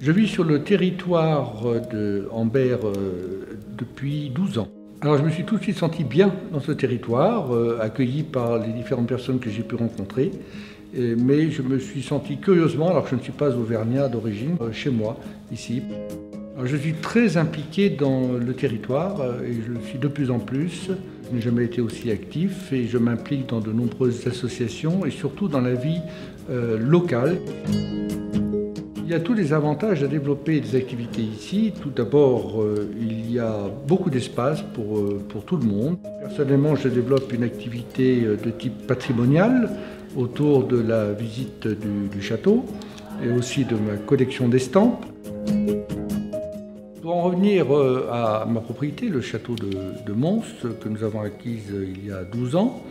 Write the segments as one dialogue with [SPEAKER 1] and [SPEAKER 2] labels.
[SPEAKER 1] Je vis sur le territoire de Ambert depuis 12 ans. Alors je me suis tout de suite senti bien dans ce territoire, accueilli par les différentes personnes que j'ai pu rencontrer. Mais je me suis senti curieusement, alors que je ne suis pas auvergnat d'origine, chez moi, ici. Alors, je suis très impliqué dans le territoire et je le suis de plus en plus. Je n'ai jamais été aussi actif et je m'implique dans de nombreuses associations et surtout dans la vie locale. Il y a tous les avantages à développer des activités ici. Tout d'abord, il y a beaucoup d'espace pour tout le monde. Personnellement, je développe une activité de type patrimonial autour de la visite du château et aussi de ma collection d'estampes. Pour en revenir à ma propriété, le château de Mons, que nous avons acquise il y a 12 ans,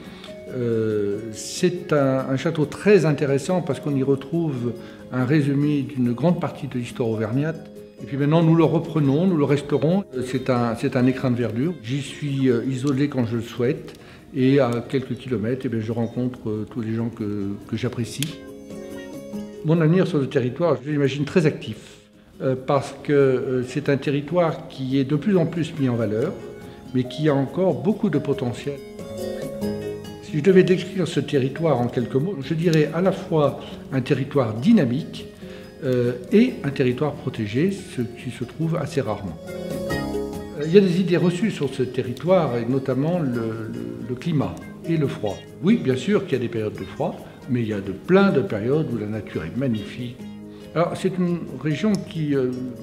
[SPEAKER 1] c'est un château très intéressant parce qu'on y retrouve un résumé d'une grande partie de l'histoire auvergnate. Et puis maintenant, nous le reprenons, nous le restaurons. C'est un écrin de verdure. J'y suis isolé quand je le souhaite. Et à quelques kilomètres, je rencontre tous les gens que j'apprécie. Mon avenir sur le territoire, je l'imagine très actif. Parce que c'est un territoire qui est de plus en plus mis en valeur, mais qui a encore beaucoup de potentiel. Si je devais décrire ce territoire en quelques mots, je dirais à la fois un territoire dynamique et un territoire protégé, ce qui se trouve assez rarement. Il y a des idées reçues sur ce territoire, et notamment le climat et le froid. Oui, bien sûr qu'il y a des périodes de froid, mais il y a plein de périodes où la nature est magnifique. Alors, c'est une région qui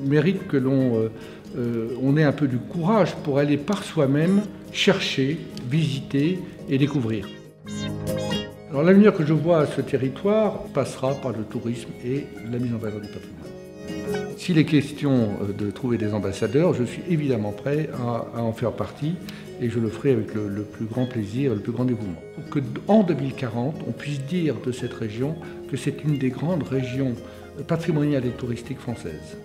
[SPEAKER 1] mérite que l'on ait un peu du courage pour aller par soi-même chercher, visiter et découvrir. Alors, l'avenir que je vois à ce territoire passera par le tourisme et la mise en valeur du patrimoine. S'il est question de trouver des ambassadeurs, je suis évidemment prêt à en faire partie et je le ferai avec le plus grand plaisir et le plus grand dévouement. Pour qu'en 2040, on puisse dire de cette région que c'est une des grandes régions patrimoniales et touristiques françaises.